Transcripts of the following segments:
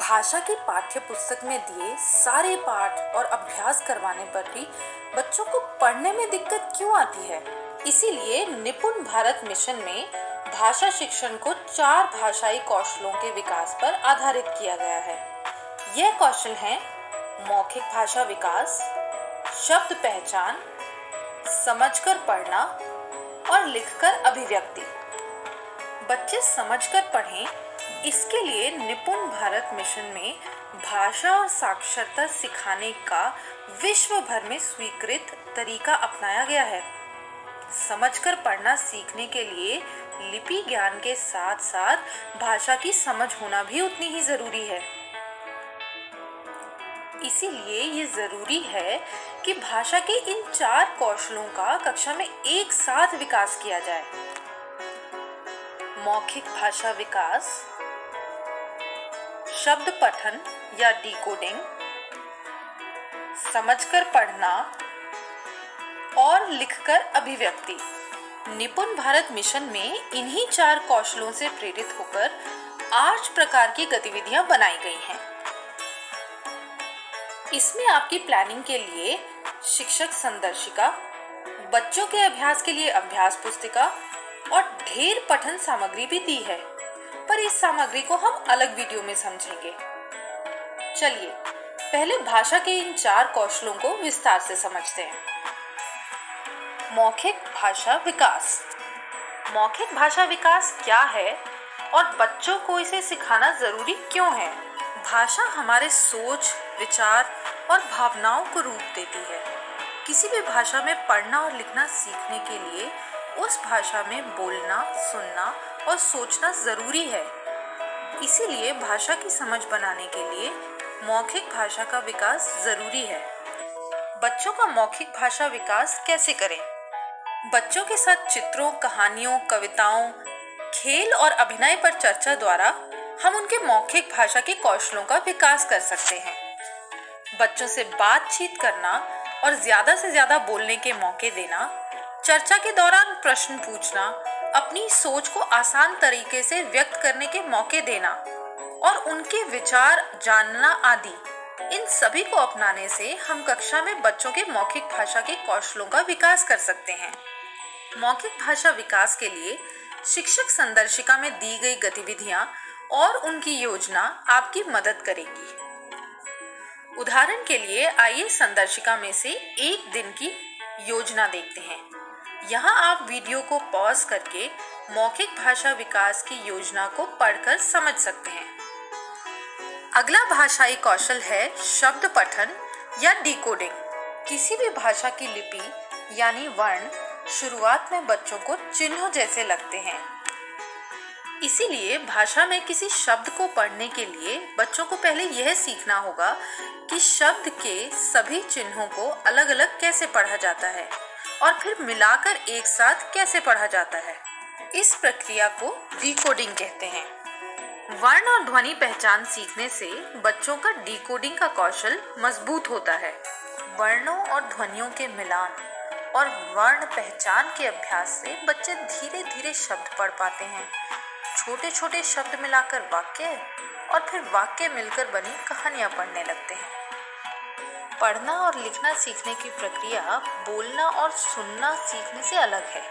भाषा की पाठ्य पुस्तक में दिए सारे पाठ और अभ्यास करवाने पर भी बच्चों को पढ़ने में दिक्कत क्यों आती है? इसीलिए निपुण भारत मिशन में भाषा शिक्षण को 4 भाषाई कौशलों के विकास पर आधारित किया गया है। यह कौशल हैं मौखिक भाषा विकास, शब्द पहचान, समझकर पढ़ना और लिखकर अभिव्यक्ति। बच्चे समझकर पढ़ें, इसके लिए निपुण भारत मिशन में भाषा और साक्षरता सिखाने का विश्व भर में स्वीकृत तरीका अपनाया गया है। समझकर पढ़ना सीखने के लिए लिपि ज्ञान के साथ साथ भाषा की समझ होना भी उतनी ही जरूरी है। इसीलिए ये जरूरी है कि भाषा के इन 4 कौशलों का कक्षा में एक साथ विकास किया जाए। मौखिक भाषा विकास, शब्द पठन या डिकोडिंग, समझकर पढ़ना और लिखकर अभिव्यक्ति। निपुण भारत मिशन में इन्हीं 4 कौशलों से प्रेरित होकर 8 प्रकार की गतिविधियां बनाई गई हैं। इसमें आपकी प्लानिंग के लिए शिक्षक संदर्शिका, बच्चों के अभ्यास के लिए अभ्यास पुस्तिका और ढेर पठन सामग्री भी दी है, पर इस सामग्री को हम अलग वीडियो में समझेंगे। चलिए पहले भाषा के इन 4 कौशलों को विस्तार से समझते हैं। मौखिक भाषा विकास। मौखिक भाषा विकास क्या है और बच्चों को इसे सिखाना जरूरी क्यों है? भाषा हमारे सोच, विचार और भावनाओं को रूप देती है। किसी भी भाषा में पढ़ना और लिखना सीखने के लिए उस भाषा में बोलना, सुनना और सोचना जरूरी है। इसीलिए भाषा की समझ बनाने के लिए मौखिक भाषा का विकास जरूरी है। बच्चों का मौखिक भाषा विकास कैसे करें? बच्चों के साथ चित्रों, कहानियों, कविताओं, खेल और अभिनय पर चर्चा द्वारा हम उनके मौखिक भाषा के कौशलों का विकास कर सकते हैं। बच्चों से बातचीत करना और ज्यादा से ज्यादा बोलने के मौके देना, चर्चा के दौरान प्रश्न पूछना, अपनी सोच को आसान तरीके से व्यक्त करने के मौके देना और उनके विचार जानना आदि, इन सभी को अपनाने से हम कक्षा में बच्चों के मौखिक भाषा के कौशलों का विकास कर सकते हैं। मौखिक भाषा विकास के लिए शिक्षक संदर्शिका में दी गई गतिविधियां और उनकी योजना आपकी मदद करेगी। उदाहरण के लिए आइए संदर्शिका में से एक दिन की योजना देखते हैं। यहाँ आप वीडियो को पॉज करके मौखिक भाषा विकास की योजना को पढ़कर समझ सकते हैं। अगला भाषाई कौशल है शब्द पठन या डिकोडिंग। किसी भी भाषा की लिपि यानी वर्ण शुरुआत में बच्चों को चिन्हों जैसे लगते हैं। इसीलिए भाषा में किसी शब्द को पढ़ने के लिए बच्चों को पहले यह सीखना होगा कि शब्द के सभी चिन्हों को अलग अलग कैसे पढ़ा जाता है और फिर मिलाकर एक साथ कैसे पढ़ा जाता है। इस प्रक्रिया को डिकोडिंग कहते हैं। वर्ण और ध्वनि पहचान सीखने से बच्चों का डिकोडिंग का कौशल मजबूत होता है। वर्णों और ध्वनियों के मिलान और वर्ण पहचान के अभ्यास से बच्चे धीरे धीरे शब्द पढ़ पाते हैं। छोटे छोटे शब्द मिलाकर वाक्य और फिर वाक्य मिलकर बनी कहानियां पढ़ने लगते हैं। पढ़ना और लिखना सीखने की प्रक्रिया बोलना और सुनना सीखने से अलग है।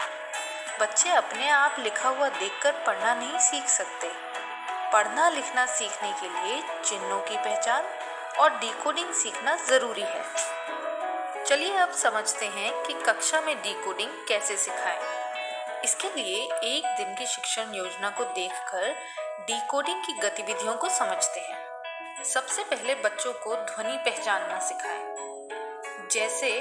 बच्चे अपने आप लिखा हुआ देखकर पढ़ना नहीं सीख सकते। पढ़ना लिखना सीखने के लिए चिन्हों की पहचान और डिकोडिंग सीखना जरूरी है। चलिए अब समझते हैं कि कक्षा में डिकोडिंग कैसे सिखाएं। इसके लिए एक दिन की शिक्षण योजना को देखकर डिकोडिंग की गतिविधियों को समझते हैं। सबसे पहले बच्चों को ध्वनि पहचानना सिखाएं। जैसे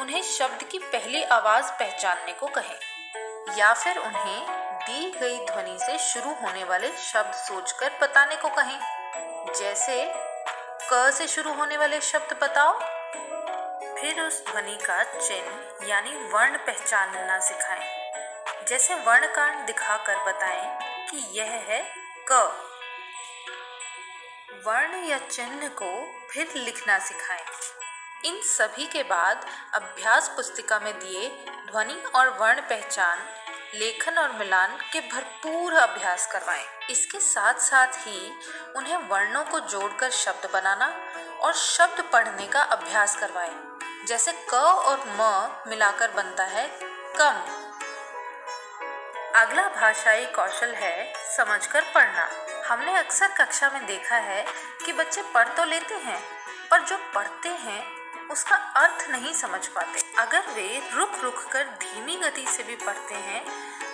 उन्हें शब्द की पहली आवाज पहचानने को कहें या फिर उन्हें दी गई ध्वनि से शुरू होने वाले शब्द सोचकर बताने को कहें। जैसे क से शुरू होने वाले शब्द बताओ। फिर उस ध्वनि का चिन्ह यानी वर्ण पहचानना सिखाएं। जैसे वर्णकांड दिखाकर बताएं कि यह है क। वर्ण या चिन्ह को फिर लिखना सिखाएं। इन सभी के बाद अभ्यास पुस्तिका में दिए ध्वनि और वर्ण पहचान लेखन और मिलान के भरपूर अभ्यास करवाएं। इसके साथ साथ ही उन्हें वर्णों को जोड़कर शब्द बनाना और शब्द पढ़ने का अभ्यास करवाएं। जैसे क और म मिलाकर बनता है कम। अगला भाषाई कौशल है समझकर पढ़ना। हमने अक्सर कक्षा में देखा है कि बच्चे पढ़ तो लेते हैं, पर जो पढ़ते हैं उसका अर्थ नहीं समझ पाते। अगर वे रुक रुक कर धीमी गति से भी पढ़ते हैं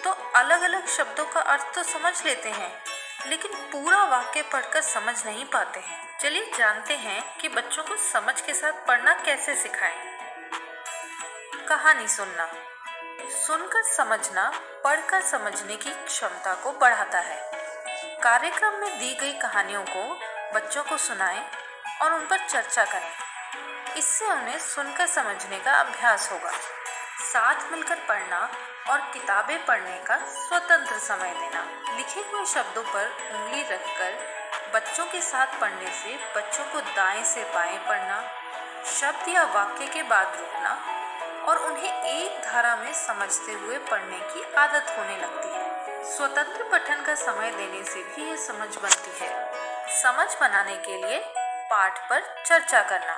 तो अलग अलग शब्दों का अर्थ तो समझ लेते हैं, लेकिन पूरा वाक्य पढ़कर समझ नहीं पाते हैं। चलिए जानते हैं कि बच्चों को समझ के साथ पढ़ना कैसे सिखाएं। कहानी सुनना। सुनकर समझना पढ़कर समझने की क्षमता को बढ़ाता है। कार्यक्रम में दी गई कहानियों को बच्चों को सुनाएं और उन पर चर्चा करें। इससे उन्हें सुनकर समझने का अभ्यास होगा। साथ मिलकर पढ़ना और किताबें पढ़ने का स्वतंत्र समय देना। लिखे हुए शब्दों पर उंगली रखकर बच्चों के साथ पढ़ने से बच्चों को दाएं से बाएं पढ़ना, शब्द या वाक्य के बाद रुकना और उन्हें एक धारा में समझते हुए पढ़ने की आदत होने लगती है। स्वतंत्र पठन का समय देने से भी ये समझ बनती है। समझ बनाने के लिए पाठ पर चर्चा करना।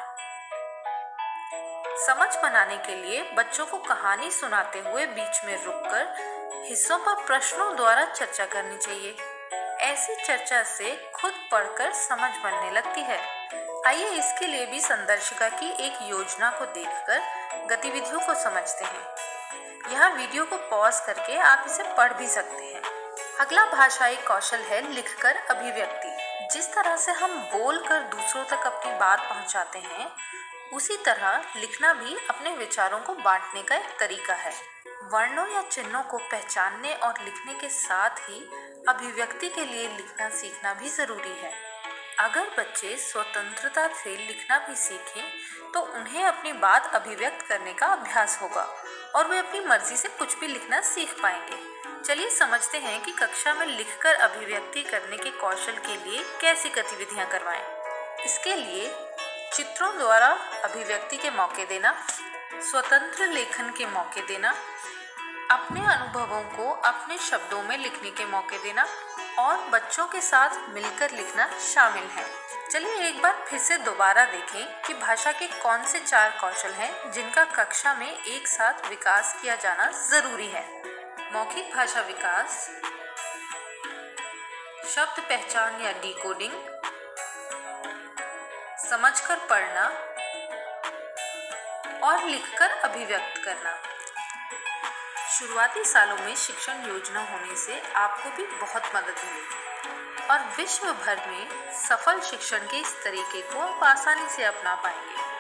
समझ बनाने के लिए बच्चों को कहानी सुनाते हुए बीच में रुककर हिस्सों पर प्रश्नों द्वारा चर्चा करनी चाहिए। ऐसी चर्चा से खुद पढ़कर समझ बनने लगती है। आइए इसके लिए भी संदर्शिका की एक योजना को देखकर गतिविधियों को समझते हैं। यहाँ वीडियो को पॉज करके आप इसे पढ़ भी सकते हैं। अगला भाषाई कौशल है लिखकर अभिव्यक्ति। जिस तरह से हम बोलकर दूसरों तक अपनी बात पहुँचाते हैं, उसी तरह लिखना भी अपने विचारों को बांटने का एक तरीका है। वर्णों या चिन्हों को पहचानने और लिखने के साथ ही अभिव्यक्ति के लिए लिखना सीखना भी जरूरी है। अगर बच्चे स्वतंत्रता से लिखना भी सीखें तो उन्हें अपनी बात अभिव्यक्त करने का अभ्यास होगा और वे अपनी मर्जी से कुछ भी लिखना सीख पाएंगे। चलिए समझते हैं कि कक्षा में लिखकर अभिव्यक्ति करने के कौशल के लिए कैसी गतिविधियां करवाएं। इसके लिए चित्रों द्वारा अभिव्यक्ति के मौके देना, स्वतंत्र लेखन के मौके देना, अपने अनुभवों को अपने शब्दों में लिखने के मौके देना और बच्चों के साथ मिलकर लिखना शामिल है। चलिए एक बार फिर से दोबारा देखें कि भाषा के कौन से 4 कौशल हैं जिनका कक्षा में एक साथ विकास किया जाना जरूरी है। मौखिक भाषा विकास, शब्द पहचान या डिकोडिंग, समझकर पढ़ना और लिखकर अभिव्यक्त करना। शुरुआती सालों में शिक्षण योजना होने से आपको भी बहुत मदद मिलेगी और विश्व भर में सफल शिक्षण के इस तरीके को आप आसानी से अपना पाएंगे।